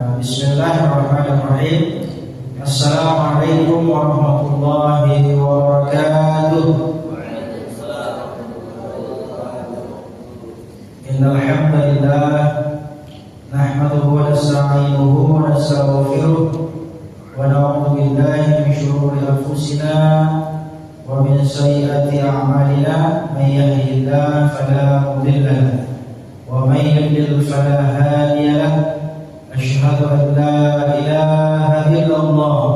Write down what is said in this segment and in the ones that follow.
Bismillahirrahmanirrahim. Assalamualaikum warahmatullahi wabarakatuh. Innal hamdalillah nahmaduhu wa nasta'inuhu wa nastaghfiruh wa na'udzu billahi min shururi anfusina wa min sayyiati a'malina. May yahdihillahu fala mudilla lahu wa may yudlil fala hadiya lahu. Asyhadu an la ilaha illallah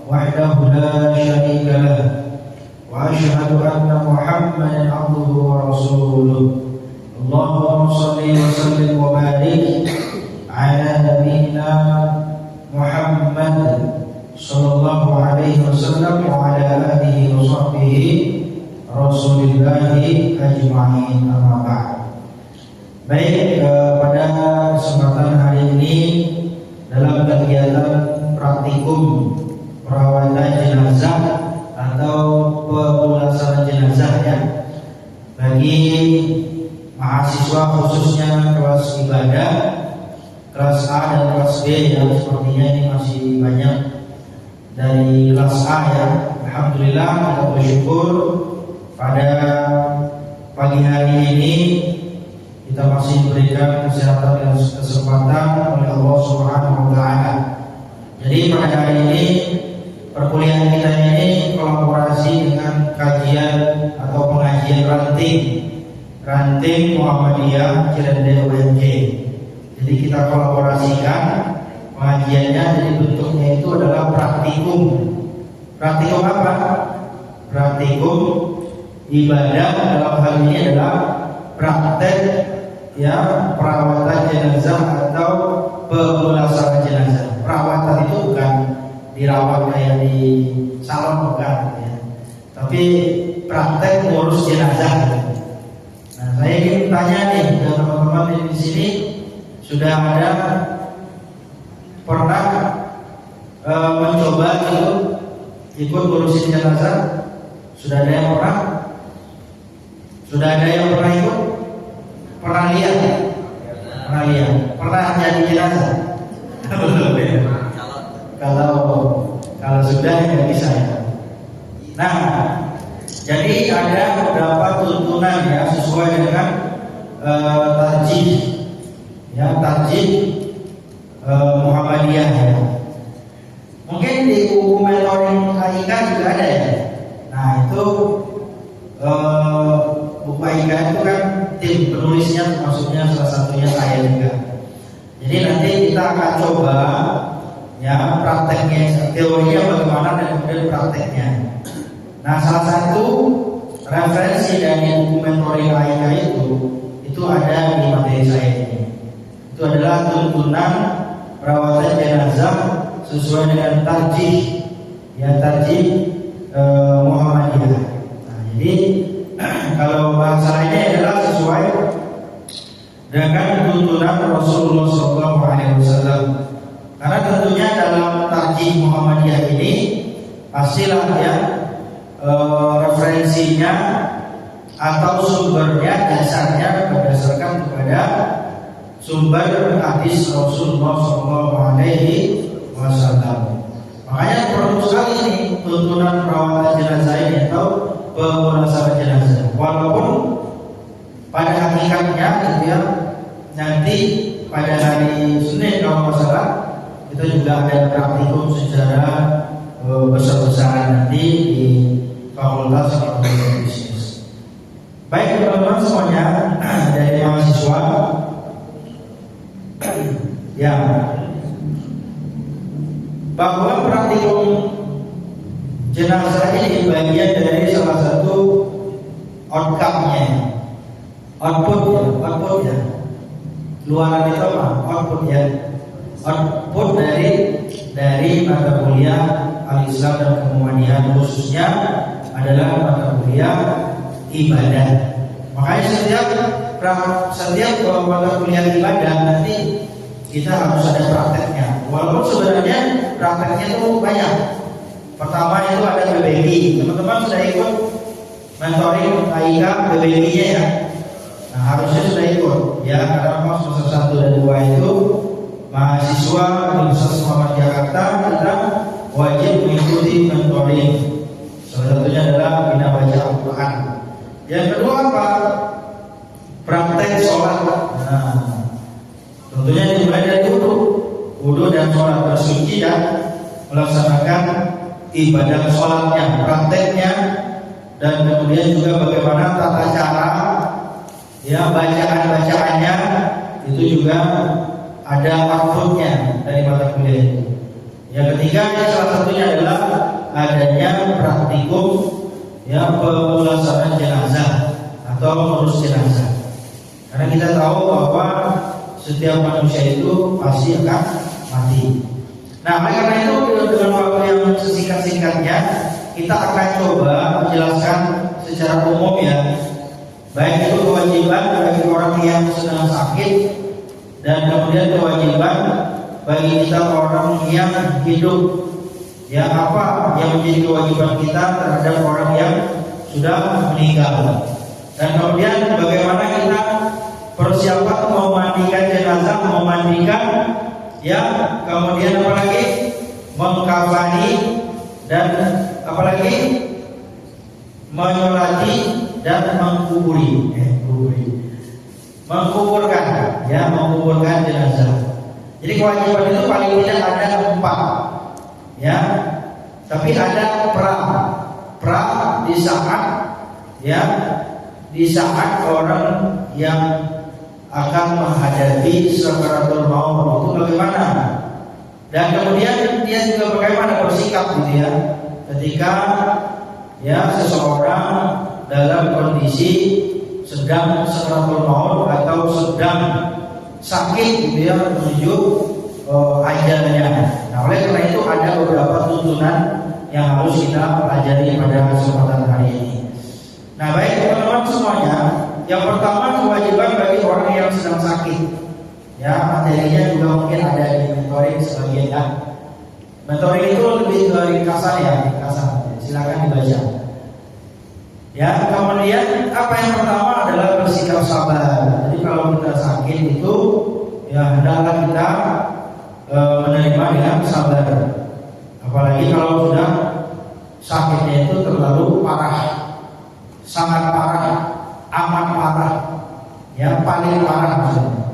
wahdahu la syarika lah wa asyhadu anna Muhammadan abduhu wa rasuluh. Allahumma shalli wa sallim wa barik ala nabiyyina Muhammad sallallahu alaihi wasallam wa ala alihi wa sahbihi rasulillahi ajma'in, amma ba'd. Baik, pada kesempatan hari ini dalam kegiatan praktikum perawatan jenazah atau pemulasaran jenazah ya, bagi mahasiswa khususnya kelas ibadah, kelas A dan kelas B ya, sepertinya ini masih banyak dari kelas A ya. Alhamdulillah, kita bersyukur pada pagi hari ini kita masih diberikan kesehatan dan kesempatan oleh Allah Subhanahu wa taala. Jadi pada hari ini perkuliahan kita ini kolaborasi dengan kajian atau pengajian ranting Muhammadiyah Cirende UMJ. Jadi kita kolaborasikan pengajiannya, jadi bentuknya itu adalah praktikum. Praktikum apa? Praktikum ibadah, dalam hal ini adalah praktek ya perawatan jenazah atau pemulasaran jenazah. Perawatan itu bukan dirawat kayak di salon, bukan ya, tapi praktek ngurus jenazah. Nah, saya ingin tanya nih ke teman-teman di sini, sudah ada pernah mencoba gitu ikut ngurusin jenazah? Sudah ada yang pernah? Sudah ada yang pernah ikut? Pernah lihat? Pernah lihat? Pernah jadi jenazah? Belum ya? Kalau sudah ya bisa ya. Nah, jadi ada beberapa tuntunan ya sesuai dengan tarjih ya, tarjih Muhammadiyah ya. Mungkin di buku mentoring AIK juga ada ya. Nah itu buku AIK itu kan tim penulisnya, maksudnya salah satunya saya juga. Jadi nanti kita akan coba ya prakteknya, teorinya bagaimana dan kemudian prakteknya. Nah, salah satu referensi dari buku mentoring AIK itu ada di materi saya ini. Itu adalah tuntunan perawatan jenazah sesuai dengan tarjih ya, tarjih Muhammadiyah. Nah, jadi kalau bahasanya adalah sesuai dengan tuntunan Rasulullah SAW. Karena tentunya dalam tarjih Muhammadiyah ini pastilah ya referensinya atau sumbernya, dasarnya berdasarkan kepada sumber hadis Rasulullah SAW. Makanya perlu sekali ini tuntunan perawatan jenazah ini atau pemulasaran jenazah. Walaupun pada hakikatnya gitu ya, nanti pada hari Senin kalau masalah kita juga ada praktikum secara besar-besaran nanti di Fakultas Ekonomi Bisnis. Baik teman-teman semuanya dari mahasiswa ya, bahwa praktikum jenazah ini bagian dari salah satu outcome-nya, output ya. Luaran itu apa? Output ya. Output dari mata kuliah Al-Islam dan Kemuhammadiyah, khususnya adalah mata kuliah ibadah. Makanya setiap mata kuliah ibadah nanti kita harus ada prakteknya. Walaupun sebenarnya prakteknya itu banyak. Pertama itu ada BBB. Teman-teman sudah ikut mentoring AIK BBB-nya ya. Nah, harusnya sudah ikut ya, karena semester 1 dan 2 itu mahasiswa Universitas Muhammad Jakarta kita wajib mengikuti mentoring. Salah satunya adalah bina baca Al-Quran. Yang kedua apa? Praktek sholat. Nah, tentunya dimulai dari wudu dan sholat, bersuci dan melaksanakan ibadah sholatnya, prakteknya, dan kemudian juga bagaimana tata cara ya bacaan-bacaannya itu juga ada outputnya dari mata kuliah itu. Yang ketiga salah satunya adalah adanya praktikum ya pemulasaran jenazah atau mengurus jenazah. Karena kita tahu bahwa setiap manusia itu pasti akan mati. Nah, oleh karena itu dengan waktu yang sesingkat-singkatnya kita akan coba menjelaskan secara umum ya, baik itu kewajiban bagi orang yang sedang sakit dan kemudian kewajiban bagi kita orang yang hidup. Ya, apa yang menjadi kewajiban kita terhadap orang yang sudah meninggal. Dan kemudian bagaimana kita persiapan memandikan jenazah, memandikan ya, kemudian apalagi mengkafani dan apalagi menyolati dan mengkuburkan ya, menguburkan jenazah. Jadi kewajiban itu paling tidak ada 4 ya, tapi ada pra di saat ya, di saat orang yang akan menghadapi sakaratul maut itu bagaimana, dan kemudian dia juga bagaimana bersikap gitu ya ketika ya seseorang dalam kondisi sedang sakaratul maut atau sedang sakit gitu ya menuju ajalnya. Nah, oleh karena itu ada beberapa tuntunan yang harus kita pelajari pada kesempatan hari ini. Nah, baik teman-teman semuanya, yang pertama kewajiban bagi orang yang sedang sakit. Ya, materinya juga mungkin ada di mentoring sebagian ya. Mentoring itu lebih ringkasan ya, ringkasan. Silakan dibaca. Ya, kemudian apa yang pertama adalah bersikap sabar. Jadi kalau kita sakit itu ya hendaklah kita menerima dengan sabar. Apalagi kalau sudah sakitnya itu terlalu parah, sangat parah, amat parah, ya paling parah maksudnya.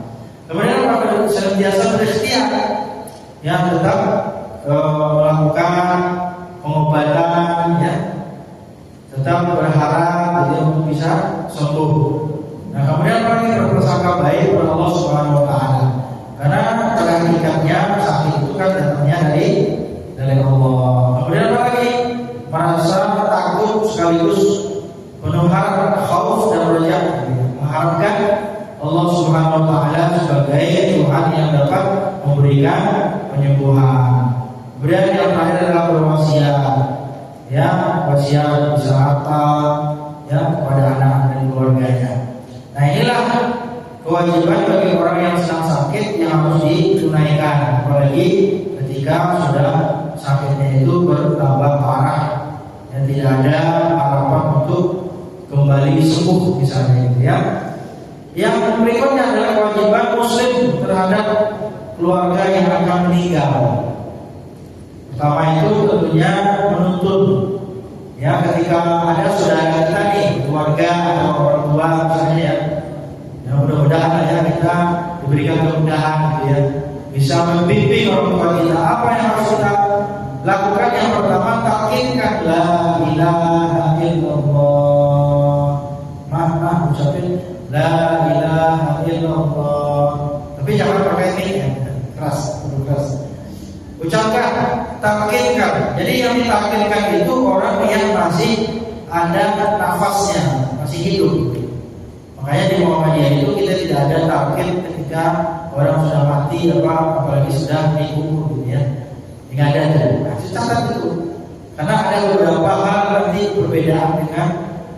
Kemudian kalau senantiasa berikhtiar, ya tetap melakukan pengobatan, ya tetap berharap dia untuk bisa sembuh. Nah, kemudian lagi berprasangka baik kepada Allah Subhanahu Wa Taala, karena pada hakikatnya sakit itu kan datangnya dari Allah. Kemudian apa lagi? Merasa takut sekaligus penuh harap, khauf dan raja, mengharapkan Allah Subhanahu Wa Taala sebagai Tuhan yang dapat memberikan penyembuhan. Kemudian yang terakhir adalah berwasiat, ya wasiat bisa harta ya kepada anak dan keluarganya. Nah, inilah kewajiban bagi orang yang sedang sakit yang harus ditunaikan, apalagi ketika sudah sakitnya itu bertambah parah dan tidak ada harapan untuk kembali sembuh misalnya gitu ya. Yang berikutnya adalah kewajiban muslim terhadap keluarga yang akan meninggal. Pertama itu tentunya menuntun ya, ketika ada saudara kita nih, keluarga atau orang tua misalnya ya, yang mudah-mudahan aja kita diberikan kemudahan gitu ya, bisa membimbing orang tua kita. Apa yang harus kita lakukan? Yang pertama, takinkan la ilaha illallah. Maaf ucapin la ilaha illallah, tapi jangan pakai mic ya, keras. Ucapkan, takinkan. Jadi yang ditakinkan itu orang yang masih ada nafasnya, masih hidup. Makanya di Muhammadiyah itu kita tidak ada takin ketika orang sudah mati apalagi sudah dikubur gitu ya. Tidak ada. Nah, catat itu. Karena ada beberapa hal nanti perbedaan dengan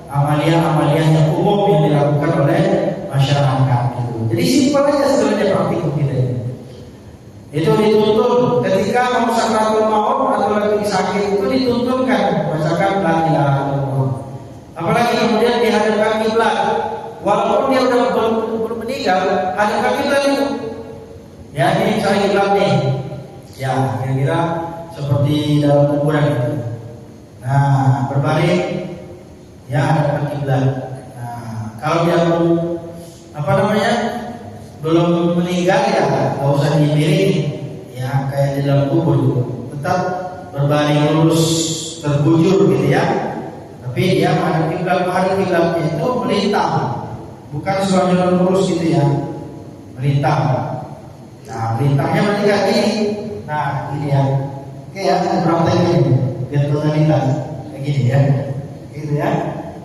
amalia-amalia yang umum yang dilakukan oleh masyarakat gitu. Jadi simpel aja sebenarnya praktikum kita ini. Itu dituntun ketika mau sakaratul maut atau lagi sakit itu dituntunkan bacakan la ilaha illallah. Apalagi kemudian dihadapkan kiblat, walaupun dia sudah belum meninggal, hadapkan kiblat itu. Ya ini cari kiblat nih. Ya kira-kira seperti dalam kuburan itu. Nah berbalik, ya ada kiblat. Nah kalau dia belum meninggal ya nggak usah dimiring, ya kayak di dalam kubur juga. Tetap berbalik lurus terbujur gitu ya. Tapi dia menghadap kiblatnya itu melintang, bukan semuanya lurus gitu ya, melintang. Nah melintangnya berarti kayak gini. Nah gini ya, oke ya, praktek ini biar totalitas kayak gini ya, gitu ya.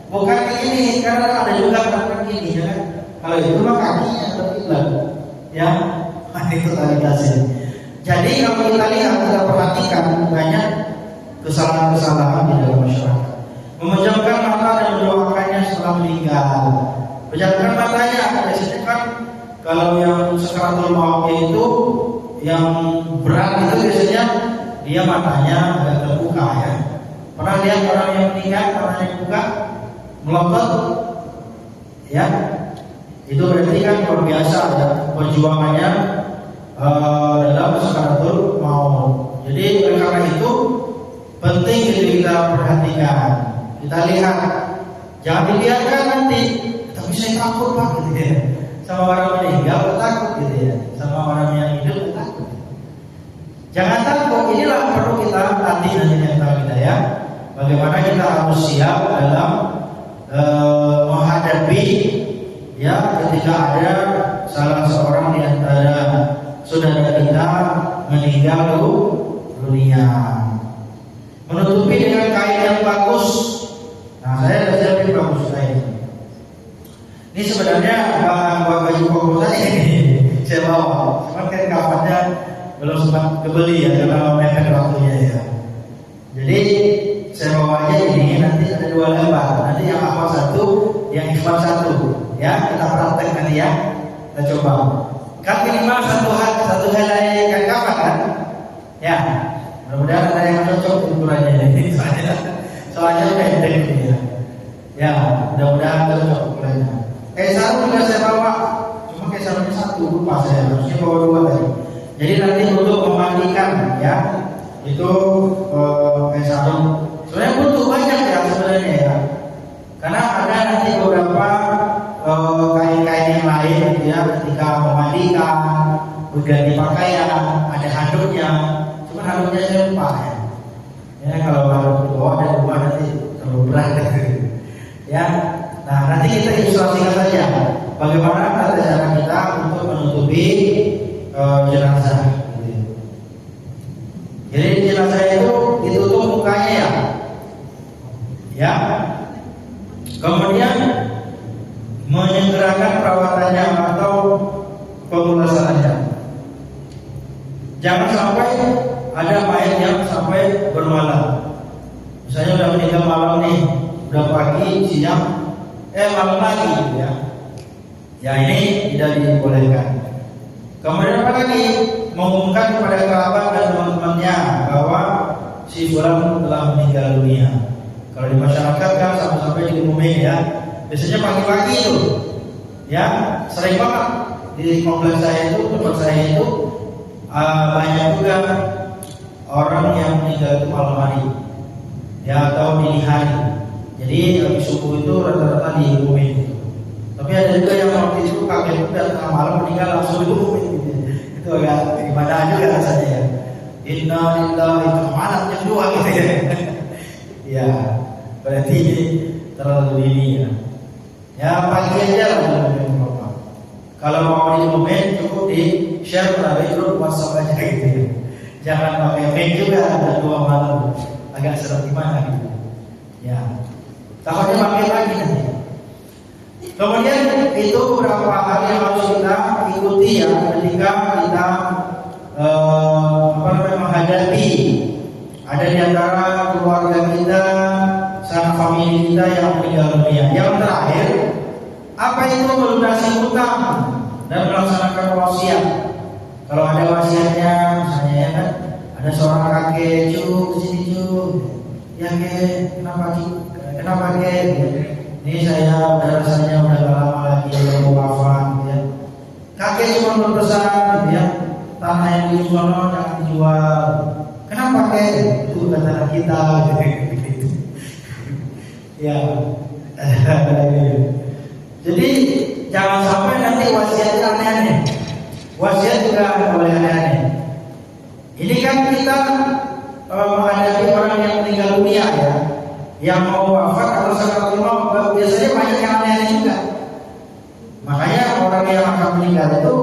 Bukan kayak gini, karena ada juga praktek gini ya kan. Kalau itu mah kakinya berkiblat, ya, ini totalitasnya. Jadi kalau kita lihat, kita perhatikan banyak kesalahan-kesalahan di dalam masyarakat. Memejamkan mata dan mendoakannya setelah meninggal. Pejamkan matanya, biasanya kan kalau yang sakaratul maut itu yang berat itu biasanya dia matanya agak terbuka ya. Pernah lihat orang yang meninggal matanya terbuka, melotot, ya? Itu berarti kan luar biasa ya perjuangannya dalam sakaratul maut. Jadi oleh karena itu penting kita perhatikan. Kita lihat, jangan dibiarkan nanti. Tapi saya takut pak, gitu ya. Sama orang meninggal takut, gitu ya. Sama orang yang hidup takut. Jangan takut. Inilah perlu kita latih nanti mental kita ya. Bagaimana kita harus siap dalam menghadapi ya ketika ada salah seorang di antara saudara kita meninggal dunia. Menutupi dengan kain yang bagus. Nah, saya sudah siapin bagus kain. Ini sebenarnya baju koko saya ini saya bawa. Cuma kan kapannya belum sempat kebeli ya karena mepet waktunya ya. Jadi saya bawa aja ini, nanti ada 2 lembar. Nanti yang apa 1, yang ikhlas 1. Ya, kita praktek nanti ya. Kita coba. Kan minimal 1 helai kan kapan kan? Ya. Mudah-mudahan ada yang cocok ukurannya ini. Soalnya pendek ini ya. Ya, mudah-mudahan cocok ukurannya. Sarung juga saya bawa. Cuma sarungnya 1 lupa saya. Harusnya bawa 2 tadi. Jadi nanti untuk memandikan ya itu sarung. Sebenarnya butuh banyak ya sebenarnya ya. Karena ada nanti beberapa kain-kain yang lain ya ketika memandikan, berganti pakaian, ada handuknya. Cuma handuknya saya lupa ya. Ya kalau bawa ada 2 nanti terlalu berat ya. Nah nanti kita ilustrasikan saja bagaimana tata cara kita untuk menutupi jenazah. Jadi jenazah itu ditutup mukanya ya. Kemudian menyegerakan perawatannya atau pemulasarannya. Jangan sampai ada mayat yang sampai bermalam. Misalnya udah meninggal malam nih, udah pagi, siang, malam lagi ya. Ya ini tidak dibolehkan. Kemudian apa lagi? Mengumumkan kepada kerabat dan teman-temannya bahwa si fulan telah meninggal dunia. Kalau di masyarakat kan sampai diumumin ya. Biasanya pagi-pagi itu, ya sering banget di kompleks saya itu, tempat saya itu banyak juga orang yang meninggal itu malam hari, ya atau dini hari. Jadi habis subuh itu rata-rata diumumin. Tapi ada juga yang waktu itu kakek udah tengah malam meninggal langsung diumumin. Gitu. Itu agak gimana juga rasanya ya. Inna lillahi malam jam 2 gitu ya. Ya berarti terlalu dini ya. Ya pagi aja lah. Kalau mau diumumin cukup di share melalui grup WhatsApp aja gitu ya. Jangan pakai mail juga ada 2 malam. Agak serem gimana gitu. Ya. Takutnya pakai lagi nanti. Kemudian itu beberapa hal yang harus kita ikuti ya ketika kita menghadapi ada di antara keluarga kita, sanak famili kita yang meninggal dunia. Yang terakhir, apa itu melunasi hutang dan melaksanakan wasiat. Kalau ada wasiatnya, misalnya ya kan, ada seorang kakek, kesini ya kenapa kek? Ini saya udah rasanya udah lama lagi mau wafat, ya. Kakek cuma berpesan, ya, tanah yang di sono jangan dijual. Kenapa itu bukan tanah kita? Gitu. Ya. Jadi jangan sampai nanti wasiatnya aneh-aneh. Wasiat juga boleh aneh-aneh. Ini kan kita menghadapi orang yang meninggal dunia ya, yang mau wafat atau sakaratul maut, biasanya banyak yang aneh-aneh juga. Makanya orang yang akan meninggal itu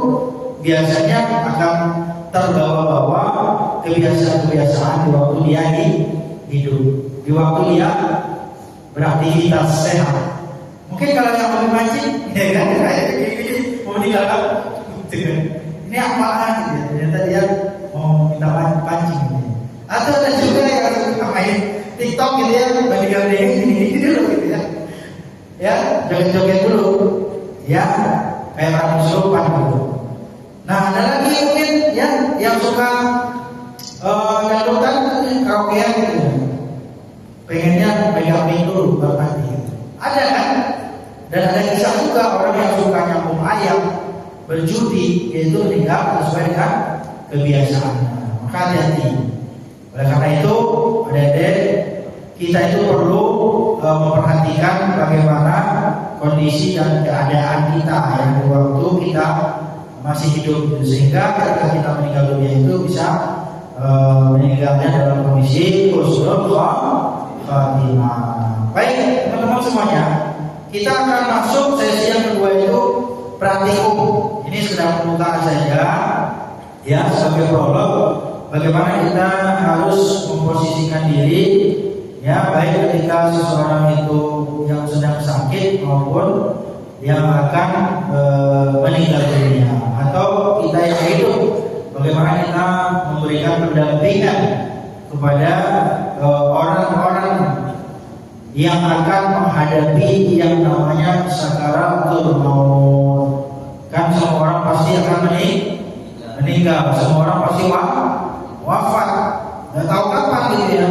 biasanya akan terbawa-bawa kebiasaan-kebiasaan di waktu dia hidup, di waktu dia beraktivitas sehat. Mungkin kalau yang mau mancing, ya kan, kayak gini mau meninggalkan, ini apaan? Ternyata dia mau minta pancing. Atau ada juga yang suka main TikTok gitu ya, meninggal ini dulu gitu ya. Ya, joget-joget dulu. Ya, kayak orang kesurupan gitu. Nah, ada lagi mungkin ya yang suka dangdutan karaokean gitu. Pengennya megang dulu baru mati. Ada kan? Dan ada kisah juga orang yang suka nyambung ayam, berjudi, yaitu meninggal sesuai dengan kebiasaannya. Maka hati-hati. Oleh karena itu, adik-adik, kita itu perlu memperhatikan bagaimana kondisi dan keadaan kita yang di waktu kita masih hidup, sehingga ketika kita meninggal dunia itu bisa meninggalnya dalam kondisi husnul khatimah. Baik, teman-teman semuanya, kita akan masuk sesi yang kedua itu praktikum. Ini sudah pembukaan saja, ya, sebagai prolog. Bagaimana kita harus memposisikan diri, ya, baik ketika seseorang itu yang sedang sakit maupun yang akan meninggal dunia, atau kita yang hidup, bagaimana kita memberikan pendampingan kepada orang-orang yang akan menghadapi yang namanya sakaratul maut. Kan semua orang pasti akan meninggal, semua orang pasti wafat. Nggak tahu kapan gitu ya.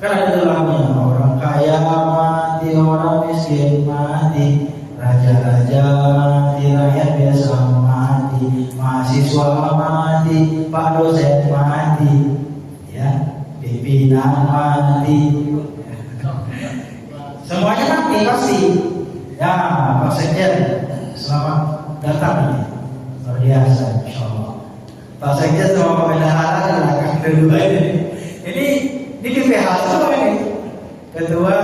Kan ada dalamnya orang kaya mati, orang miskin mati, raja-raja mati, rakyat biasa mati, mahasiswa mati, pak dosen mati, ya, pimpinan mati. Semuanya mati pasti. Ya, Pak Sekjen, selamat datang ini. Luar biasa, insyaallah. Pak Sekjen sama Pak Bendahara akan kedua ini. Ini di PH semua ini. Ketua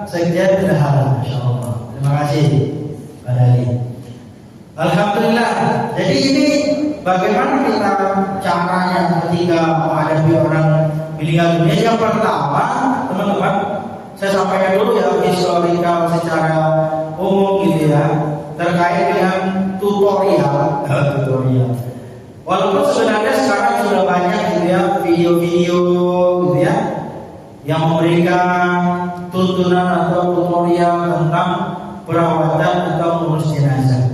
Sekjen Bendahara, insyaallah. Terima kasih, Pak Dali. Alhamdulillah. Jadi ini bagaimana kita caranya ketika menghadapi orang meninggal dunia? Yang pertama, teman-teman, saya sampaikan dulu ya historical secara umum gitu ya, terkait dengan tutorial. Walaupun sebenarnya sekarang sudah banyak gitu ya video-video gitu ya yang memberikan tuntunan atau tutorial tentang perawatan atau mengurus jenazah.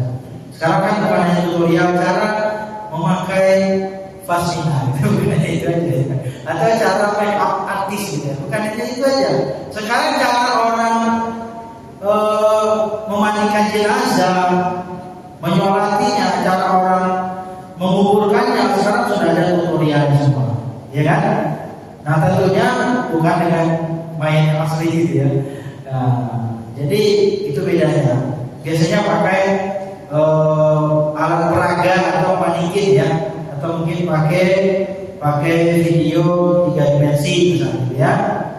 Sekarang kan bukan hanya tutorial cara memakai fasina, bukan hanya itu aja, atau cara make up artis gitu ya, bukan hanya itu aja. Sekarang cara orang memandikan jenazah, menyolatinya, cara orang menguburkannya, sekarang sudah ada tutorial semua, ya kan? Nah tentunya bukan dengan main asli gitu ya. Nah, jadi itu bedanya. Biasanya pakai alat peraga atau manikin ya, atau mungkin pakai video 3 dimensi misalnya ya,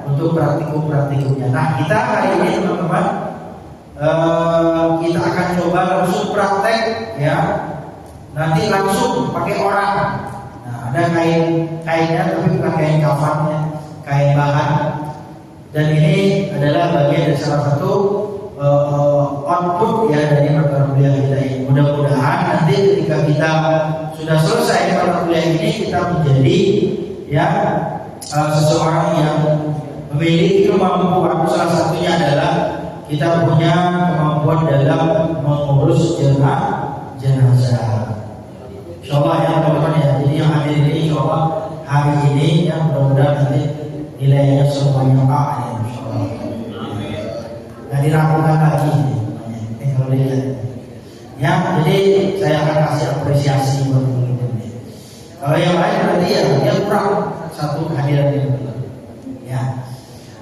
untuk praktikumnya. Nah kita hari ini teman-teman kita akan coba langsung praktek ya, nanti langsung pakai orang. Nah ada kainnya tapi bukan kain kafannya, kain bahan, dan ini adalah bagian dari salah satu output ya dari mata kuliah kita ini. Mudah-mudahan nanti ketika kita sudah selesai mata kuliah ini, kita menjadi ya seseorang yang memiliki kemampuan. Salah satunya adalah kita punya kemampuan dalam mengurus jenazah. Insyaallah ya teman-teman ya. Jadi yang hadir ini insyaallah hari ini yang mudah-mudahan nanti nilainya semuanya A ya insyaallah. Nah diragukan lagi kalau dilihat. Ya, jadi saya akan kasih apresiasi buat teman-teman. Kalau yang lain berarti ya dia kurang satu kehadiran yang benar. Ya.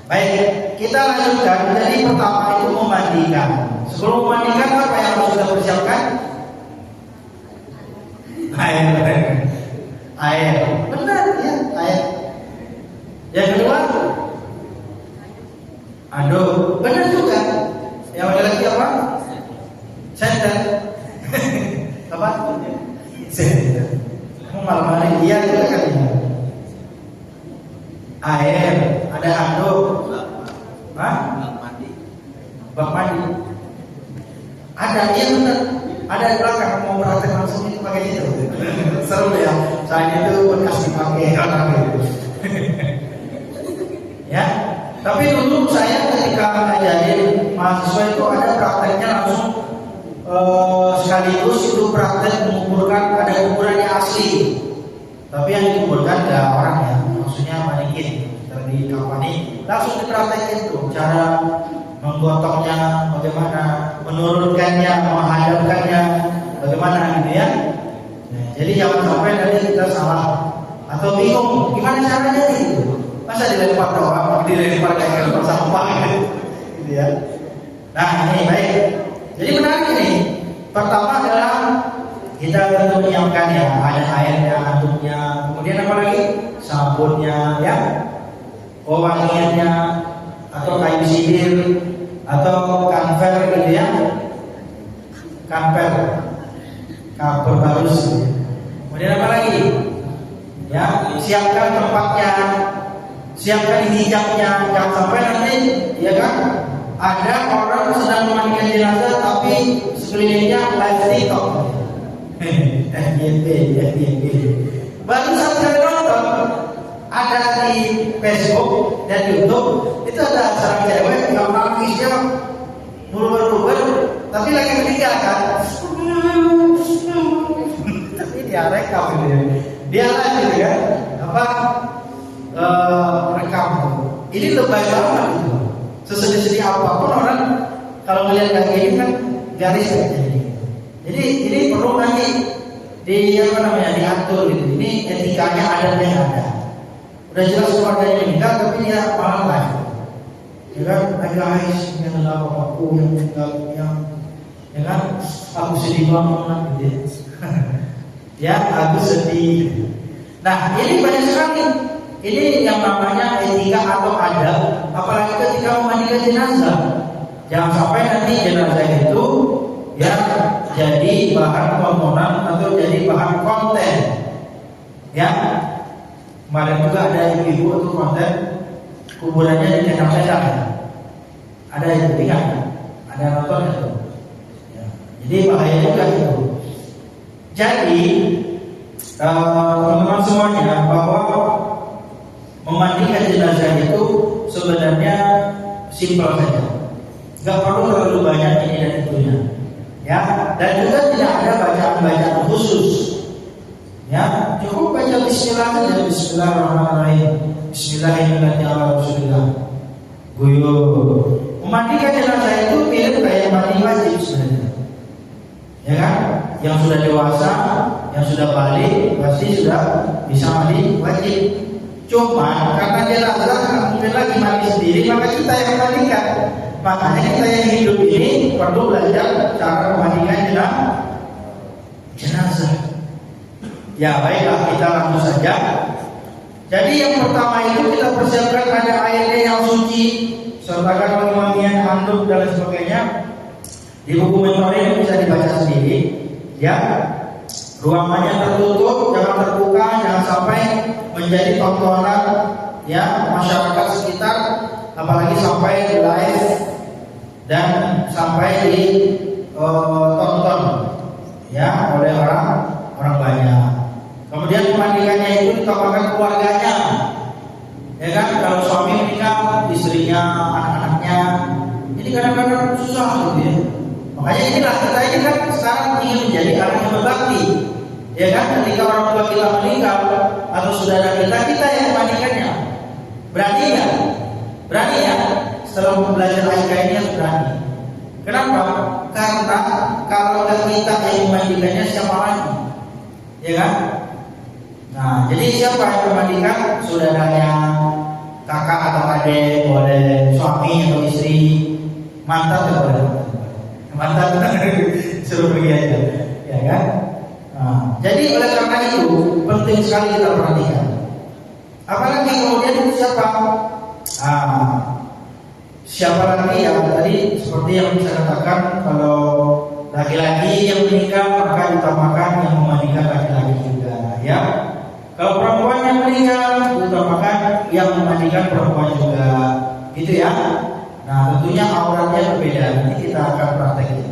Baik, kita lanjutkan. Jadi pertama itu memandikan. Sebelum memandikan apa yang harus kita persiapkan? Air. Benar ya, air. Yang kedua, aduh, benar juga. Yang lagi apa? Senter. Apa? Senter. Malam hari dia juga kan ya. Air, ada handuk, bak mandi. Ada, iya benar. Ada di belakang mau praktek langsung itu pakai itu. Seru ya. Saya itu bekas dipakai orang itu. Ya. Tapi dulu saya ketika ngajarin mahasiswa itu ada prakteknya langsung sekaligus itu praktek mengumpulkan, ada ukurannya asli. Tapi yang dikumpulkan ada orang ya, maksudnya manikin di company langsung dipraktekin tuh cara menggotongnya bagaimana, menurunkannya, menghadapkannya bagaimana gitu ya. Nah, jadi jangan sampai nanti kita salah atau bingung gimana caranya gitu. Masa dilempar doang, dilempar kayak lempar sampah gitu ya. Nah ini baik. Jadi menarik ini. Pertama adalah kita tentu menyiapkan ya, ada airnya, handuknya, kemudian apa lagi? Sabunnya ya, wangiannya, atau kayu sihir, atau kanver gitu ya, kanver, kapur halus. Kemudian apa lagi? Ya, siapkan tempatnya, siapkan hijabnya, jangan sampai nanti, ya kan? Ada orang sedang memandikan jenazah tapi sekelilingnya live TikTok. FYP. Baru sampai nonton ada di Facebook dan YouTube itu ada seorang cewek yang nangisnya berubah-ubah tapi lagi meninggal kan. Tapi dia rekam gitu. Dia lagi gitu kan. Rekam. Ini lebay banget gitu. Sesedih-sedih apapun orang kalau melihat kayak gini kan garis aja. Jadi ini perlu nanti diatur gitu. Ini etikanya adatnya ada. Udah jelas keluarganya meninggal tapi dia malah lain. Ya kan, guys, yang adalah bapakku yang meninggal yang, ya kan, aku sedih banget gitu. Ya, aku sedih. Nah, ini banyak sekali. Ini yang namanya etika atau adab, apalagi ketika memandikan jenazah. Jangan sampai nanti jenazah itu ya jadi bahan tontonan atau jadi bahan konten. Ya, kemarin juga ada ibu-ibu itu konten kuburannya di tenda-tenda. Ada itu ingat? Ada nonton itu. Ya, jadi bahaya juga itu. Jadi teman-teman semuanya bahwa memandikan jenazah itu sebenarnya simpel saja, nggak perlu terlalu banyak ini dan itunya, ya. Dan juga tidak ada bacaan-bacaan khusus, ya. Cukup baca Bismillah saja, Bismillahirrahmanirrahim, Bismillahirrahmanirrahim. Guyur. Memandikan jenazah itu mirip kayak mandi wajib sebenarnya, ya kan? Yang sudah dewasa, yang sudah balik pasti sudah bisa mandi wajib. Cuma karena jenazah mungkin lagi mandi sendiri, maka kita yang memandikan. Makanya kita yang hidup ini perlu belajar cara memandikan jenazah. Ya baiklah, kita langsung saja. Jadi yang pertama itu kita persiapkan ada airnya yang suci, sertakan wangi-wangian, handuk dan lain sebagainya. Di buku metode ini bisa dibaca sendiri. Ya, ruangannya tertutup, jangan terbuka, jangan sampai menjadi tontonan ya masyarakat sekitar, apalagi sampai live dan sampai ditonton ya oleh orang banyak. Kemudian pemandikannya itu ditambahkan keluarganya, ya kan? Kalau suami meninggal, istrinya, anak-anaknya, ini kadang-kadang susah gitu ya. Makanya inilah kita ini kan sekarang ingin menjadi orang yang berbakti. Ya kan, ketika orang tua kita meninggal atau saudara kita yang memandikannya. Berani ya? Berani ya? Setelah belajar ayat ini harus berani. Kenapa? Karena kalau kita yang memandikannya siapa lagi? Ya kan? Nah, jadi siapa yang memandikan? Saudaranya, kakak atau adik, boleh suami atau istri, mantan tidak boleh. Mantan suruh pergi aja, ya kan? Nah, jadi oleh karena itu penting sekali kita perhatikan. Apalagi kemudian siapa? Siapa lagi yang tadi seperti yang saya katakan, kalau laki-laki yang menikah maka diutamakan yang memandikan laki-laki juga, ya. Kalau perempuan yang menikah diutamakan yang memandikan perempuan juga, gitu ya. Nah, tentunya auratnya berbeda. Nanti kita akan praktekin.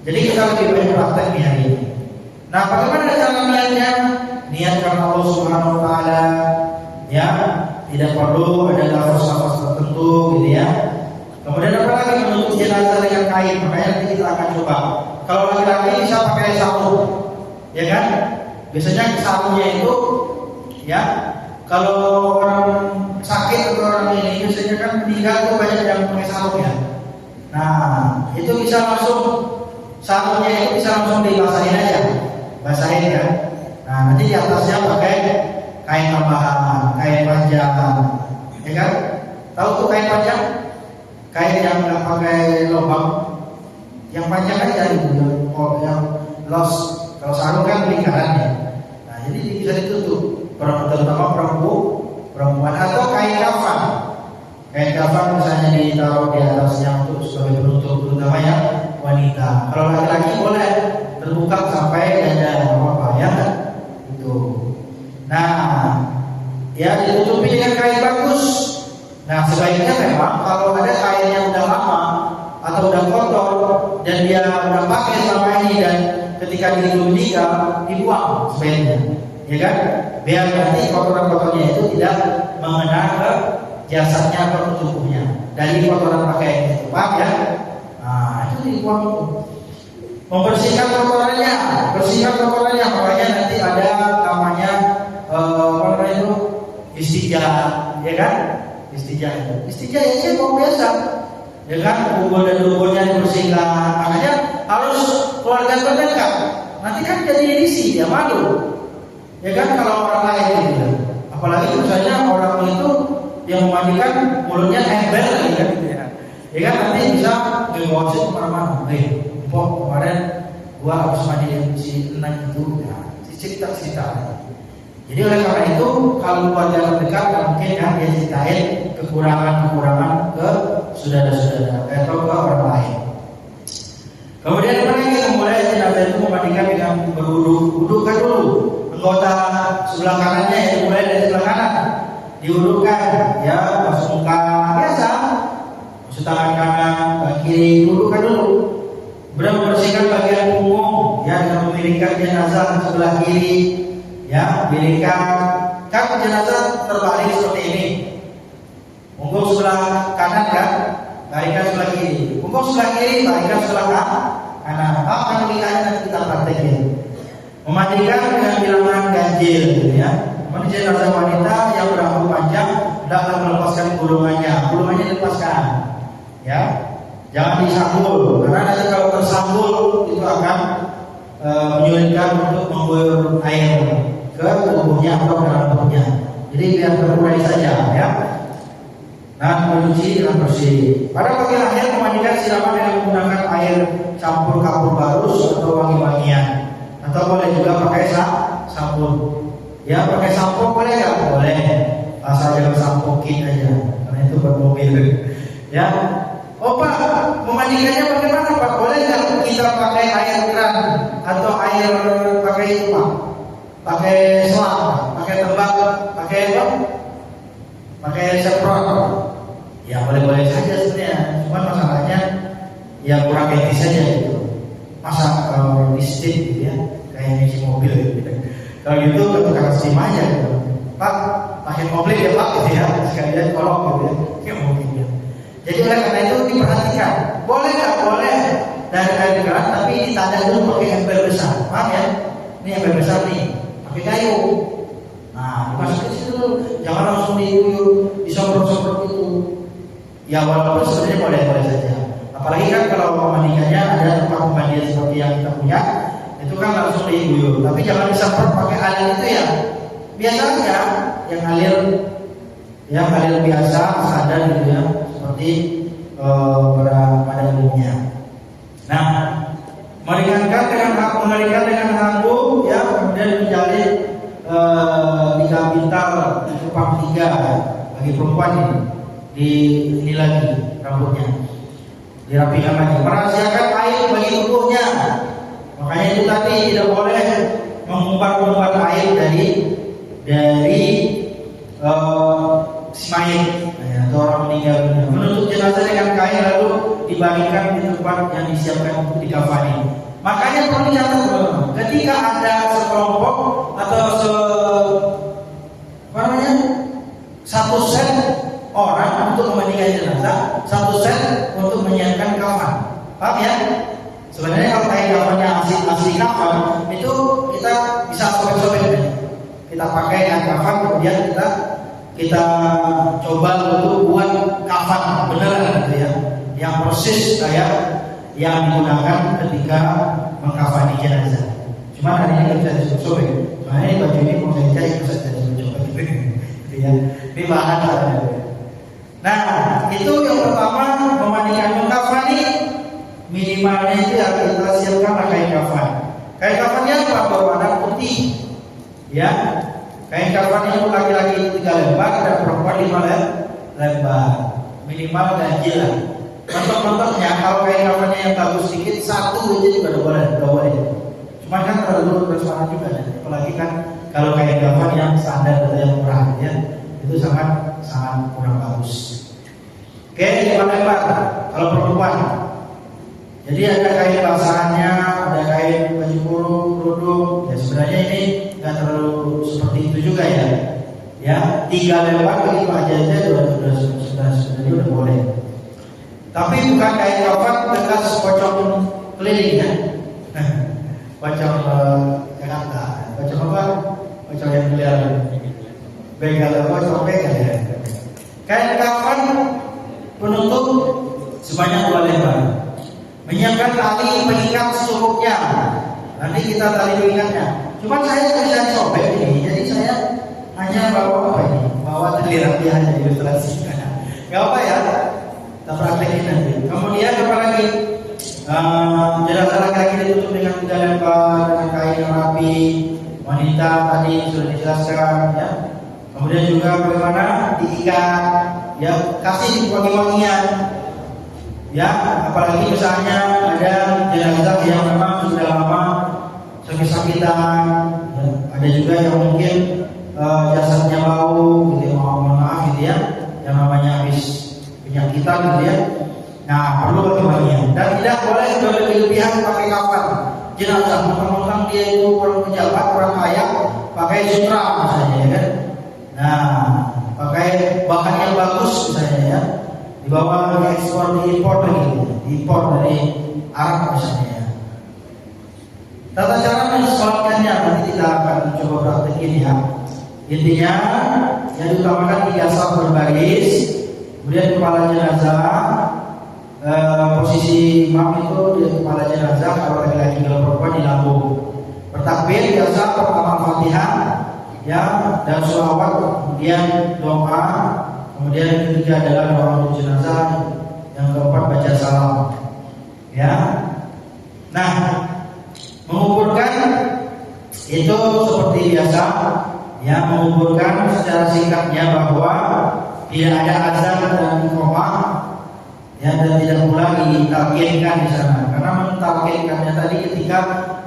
Jadi kita lebih banyak praktek nih hari ini. Nah, bagaimana cara niatnya? Niat karena Allah Subhanahu Wa Taala, ya. Tidak perlu ada lafaz-lafaz tertentu, gitu ya. Kemudian apa lagi? Menutup jenazah dengan kain. Makanya nanti kita akan coba. Kalau laki-laki bisa pakai sarung, ya kan? Biasanya sarungnya itu, ya. Kalau orang sakit atau orang ini biasanya kan meninggal itu banyak yang pakai sarung ya. Nah, itu bisa langsung sarungnya itu bisa langsung dibasahin aja, basahin kan. Nah, nanti di atasnya pakai kain tambahan, kain panjang, ya kan? Tahu tuh kain panjang? Kain yang nggak pakai lubang, yang panjang aja itu, yang los. Kalau sarung kan lingkaran ya. Nah, jadi bisa ditutup, terutama perempuan atau kain kafan. Kain kafan misalnya ditaruh di atasnya untuk sebagai penutup, terutama yang wanita. Kalau laki-laki boleh terbuka sampai dada, apa ya? Itu. Nah, ya ditutupi dengan kain bagus. Nah, sebaiknya memang kalau ada kain yang udah lama atau udah kotor dan dia udah pakai selama ini dan ketika meninggal dibuang sebaiknya, ya kan? Biar nanti kotoran-kotornya itu tidak mengena ke jasadnya atau ke tubuhnya dari kotoran pakaian itu, paham ya? Nah, itu dibuang. Membersihkan kotorannya, bersihkan kotorannya, makanya nanti ada namanya apa itu istijah, ya kan? Istijah itu kok biasa, ya kan? Kubur dan duburnya dibersihkan, makanya harus keluarga terdekat. Nanti kan jadi risih, ya malu, ya kan? Kalau orang lain gitu, apalagi misalnya orang itu yang memandikan mulutnya ember, ya kan? Nanti bisa ngegosip kemana-mana. Kemarin gua habis mandiin si Enang itu, ya, cerita. Jadi oleh karena itu kalau buat jalan dekat mungkin ya dia ceritain kekurangan ke saudara-saudara atau ke orang lain. Kemudian mereka mulai jenazah itu memandikan dengan berwudu. Wudukan dulu anggota sebelah kanannya, yang dimulai dari sebelah kanan diwudukan, ya, masuk muka biasa, masuk tangan kanan, tangan kiri, wudukan dulu. Kemudian membersihkan bagian punggung, ya, dengan memilihkan jenazah sebelah kiri. Ya, miringkan. Kan jenazah terbalik seperti ini. Punggung sebelah kanan kan, balikkan sebelah kiri. Punggung sebelah kiri, balikkan sebelah kanan. Apa pernikahannya nanti kita praktekin. Memandikan dengan bilangan ganjil, gitu ya. Kemudian jenazah wanita yang berambut panjang dapat melepaskan gulungannya dilepaskan. Ya, jangan disambul, karena nanti kalau tersambul itu akan menyulitkan untuk membuang air ke tubuhnya atau ke rambutnya. Jadi biar terurai saja, ya. Nah, mencuci dengan bersih. Pada bagian akhir memandikan silakan dengan menggunakan air campur kapur barus atau wangi-wangian, atau boleh juga pakai sabun. Ya, pakai sampo boleh nggak? Boleh. Asal jangan sampokin aja, karena itu buat mobil. Ya. Oh Pak, memandikannya bagaimana Pak? Boleh nggak kita pakai air keran atau air pakai itu Pak? Pakai selang, pakai tembak, pakai apa? Pakai semprot. Ya boleh-boleh saja sebenarnya. Cuma masalahnya ya kurang etis saja gitu. Masa listrik gitu ya, kayak nyuci mobil gitu. Kalau gitu tukang steam aja gitu. Pak, pakai mobil ya Pak gitu ya. Sekalian kolok gitu ya. Kayak mobilnya. Jadi oleh karena itu diperhatikan. Boleh nggak? Boleh dari air keran, tapi ditanda dulu pakai ember besar. Paham ya? Ini ember besar nih, pakai kayu. Nah, dimasukin situ dulu. Jangan langsung disemprot-semprot itu. Ya walaupun sebenarnya boleh-boleh saja. Apalagi kan kalau pemandiannya ada tempat pemandian seperti yang kita punya, itu kan langsung diguyur. Tapi jangan disemprot pakai air itu ya. biasa aja, yang ngalir biasa, sadar gitu ya, seperti pada umumnya. Nah, meringankan dengan hantu ya, kemudian menjalin 3 bintal upah 3 bagi perempuan ini lagi rambutnya dirapikan lagi, merahasiakan air bagi tubuhnya. Makanya itu tadi tidak boleh mengumbar-umbar air dari si mayit atau orang meninggal dunia. Menutup jenazah dengan kain lalu dibagikan di tempat yang disiapkan untuk dikafani. Makanya perlu dicatat teman-teman, ketika ada sekelompok atau satu set orang untuk memandikan jenazah, satu set untuk menyiapkan kafan. Paham ya? Sebenarnya kalau kain kafannya asli kafan itu kita bisa sobek-sobek, kita pakai dengan kafan, kemudian kita coba untuk buat kafan beneran gitu ya, yang persis kayak yang digunakan ketika mengkafani jenazah. Cuma hari ini nggak bisa disobek, makanya baju ini mau saya cari bisa jadi mencoba gitu ya. Ini bahan ada. Nah, itu yang pertama, memandikan, mengkafani. Minimalnya itu yang kita siapkan kain kafan. Kain kafannya apa? Berwarna putih, ya. Kain kafannya untuk laki-laki 3 lembar dan perempuan 5 lembar. Minimal ganjil lah. Contoh-contohnya kalau kain kafannya yang bagus sedikit, 1 aja juga udah boleh. Cuma kan terlalu transparan juga, apalagi kan kalau kain kafan yang standar atau yang murah, ya, itu sangat kurang bagus. Oke, 5 lembar kalau perempuan. Jadi ada kain basahannya, ada kain baju kerudung. Ya sebenarnya ini nggak terlalu seperti itu juga ya. Ya 3 lembar begitu aja sudah boleh. Tapi bukan kain kafan bekas pocong keliling ya. Pocong Jakarta. Pocong apa? Pocong yang liar. Begal pocong begal ya. Kain kafan penutup sebanyak 2 lembar. Menyiapkan tali pengikat secukupnya. Nanti kita tali pengikatnya. Cuma saya bisa sobek ini, jadi saya hanya bawa apa ini? Bawa tali rapi aja ilustrasi. Gak apa ya? Kita praktekin nanti. Kemudian apa lagi? Jenazah laki-laki ditutup dengan 3 lembar dengan kain yang rapi. Wanita tadi sudah dijelaskan ya. Kemudian juga bagaimana diikat, ya kasih wangi-wangian. Ya, apalagi misalnya ada jenazah yang memang sudah lama sakit-sakitan, ya. Ada juga yang mungkin jasadnya bau, gitu ya, mohon maaf gitu ya, yang namanya habis penyakitan gitu ya. Nah, perlu bagaimana? Dan tidak boleh berlebihan pakai kafan jenazah, mentang-mentang dia itu orang pejabat, orang kaya, pakai sutra misalnya, ya kan? Nah, pakai bahan yang bagus misalnya ya. Dibawa ekspor diimpor lagi, diimpor dari Arab misalnya. Tata cara menyesuaikannya nanti kita akan coba praktekin ya. Intinya yang diutamakan 3 saf berbaris, kemudian kepala jenazah, posisi imam itu di kepala jenazah, kalau laki-laki kalau perempuan di lambung. Bertakbir biasa pertama Fatihah, ya, dan sholawat, kemudian doa. Kemudian yang ketiga adalah doa untuk jenazah, yang keempat baca salam. Ya. Nah, menguburkan itu seperti biasa, ya, menguburkan secara singkatnya bahwa tidak ada azan dan iqamah, ya, dan tidak pula ditalqinkan di sana. Karena mentalqinkannya tadi ketika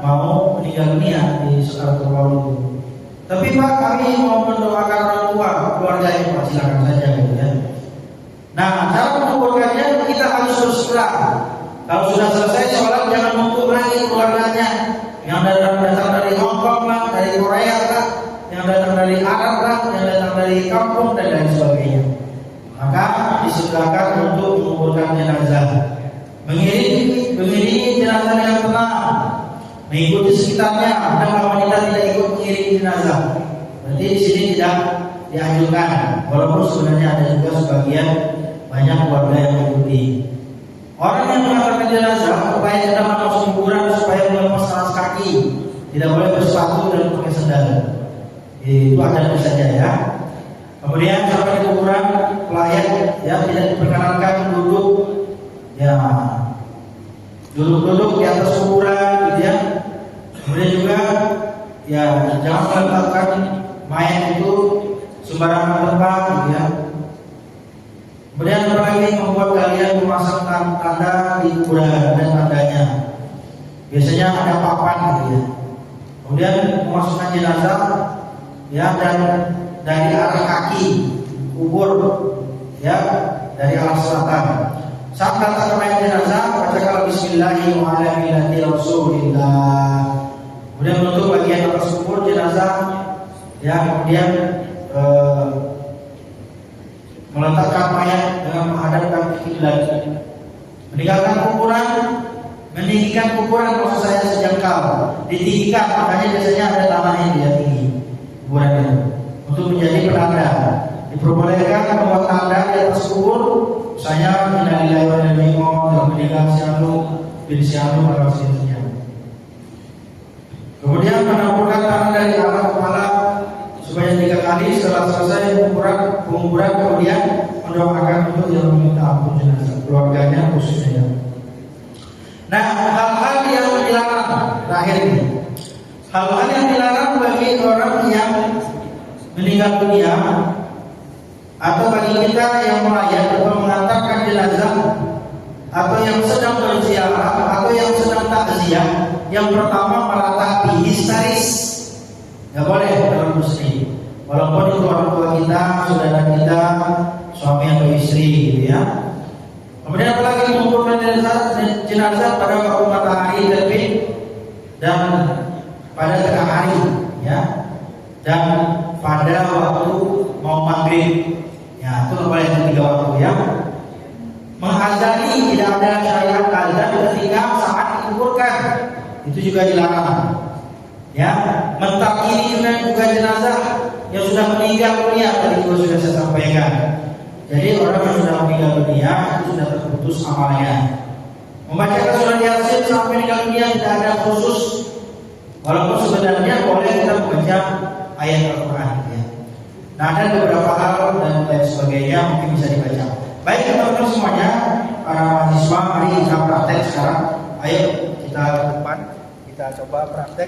mau meninggal dunia di Sukaratul Maut itu. Tapi Pak, kami mau mendoakan orang tua, keluarganya, Pak, silakan saja gitu ya. Nah, cara menguburkannya kita harus bersurat. Kalau sudah selesai sholat, jangan mengubur lagi keluarganya. Yang datang dari Hong Kong lah, dari Korea lah, yang datang dari Arab lah, yang datang dari kampung dan lain sebagainya. Maka disediakan untuk menguburkan jenazah. Mengiringi jenazah dengan tenang. Mengikuti sekitarnya, dan wanita tidak ikut mengiringi jenazah. Berarti di sini tidak dianjurkan. Walaupun sebenarnya ada juga sebagian banyak keluarga yang mengikuti. Orang yang mengantarkan jenazah supaya tidak masuk kuburan supaya melepas alas kaki, tidak boleh bersepatu dan pakai sandal. Itu ada saja ya. Kemudian sampai di kuburan pelayat ya tidak diperkenankan duduk ya, duduk di atas kuburan gitu ya. Kemudian juga ya jangan meletakkan mayat itu sembarangan tempat gitu ya. Kemudian apalagi membuat kalian memasang tanda di kuburan dan tandanya. Biasanya ada papan gitu ya. Kemudian memasukkan jenazah ya, dan dari arah kaki kubur ya, dari arah selatan. Saat datang ke mayat jenazah, bacakanlah Bismillahirrahmanirrahim. Kemudian menutup bagian atas kubur jenazah ya, kemudian meletakkan mayat dengan menghadapkan kiblat. Meninggalkan kuburan, meninggikan kuburan maksud saya sejengkal, ditinggikan, makanya biasanya ada tanahnya dia tinggi kuburan itu untuk menjadi penanda. Diperbolehkan membuat tanda di atas kubur, misalnya innalillahi wa inna ilaihi raji'un, meninggal sianu bin sianu pada seterusnya. Kemudian menaburkan tanah dari arah kepala supaya 3 kali setelah selesai penguburan, kemudian mendoakan untuk yang meminta ampun jenazah, keluarganya khususnya. Nah, hal-hal yang dilarang terakhir ini, hal-hal yang dilarang bagi orang yang meninggal dunia atau bagi kita yang melayat atau mengantarkan jenazah atau yang sedang berziarah atau yang sedang takziah. Yang pertama, meratapi, histeris. Gak boleh dalam muslim. Walaupun itu orang tua kita, saudara kita, suami atau istri gitu ya. Kemudian apalagi mengumpulkan jenazah pada waktu matahari terbit dan pada tengah hari ya, dan pada waktu mau maghrib ya, itu boleh 3 waktu ya. Mengazani, tidak ada syariat azan ketika saat dikuburkan, itu juga dilarang ya. Mentakiri juga jenazah yang sudah meninggal dunia, tadi juga sudah saya sampaikan. Jadi orang yang sudah meninggal dunia itu sudah terputus amalnya. Membacakan surat Yasin sampai meninggal dunia tidak ada khusus, walaupun sebenarnya boleh kita membaca ayat Al-Quran ya. Nah, ada beberapa hal dan lain sebagainya mungkin bisa dibaca. Baik teman-teman semuanya, para mahasiswa, mari kita praktek sekarang. Ayo kita ke depan, kita coba praktek.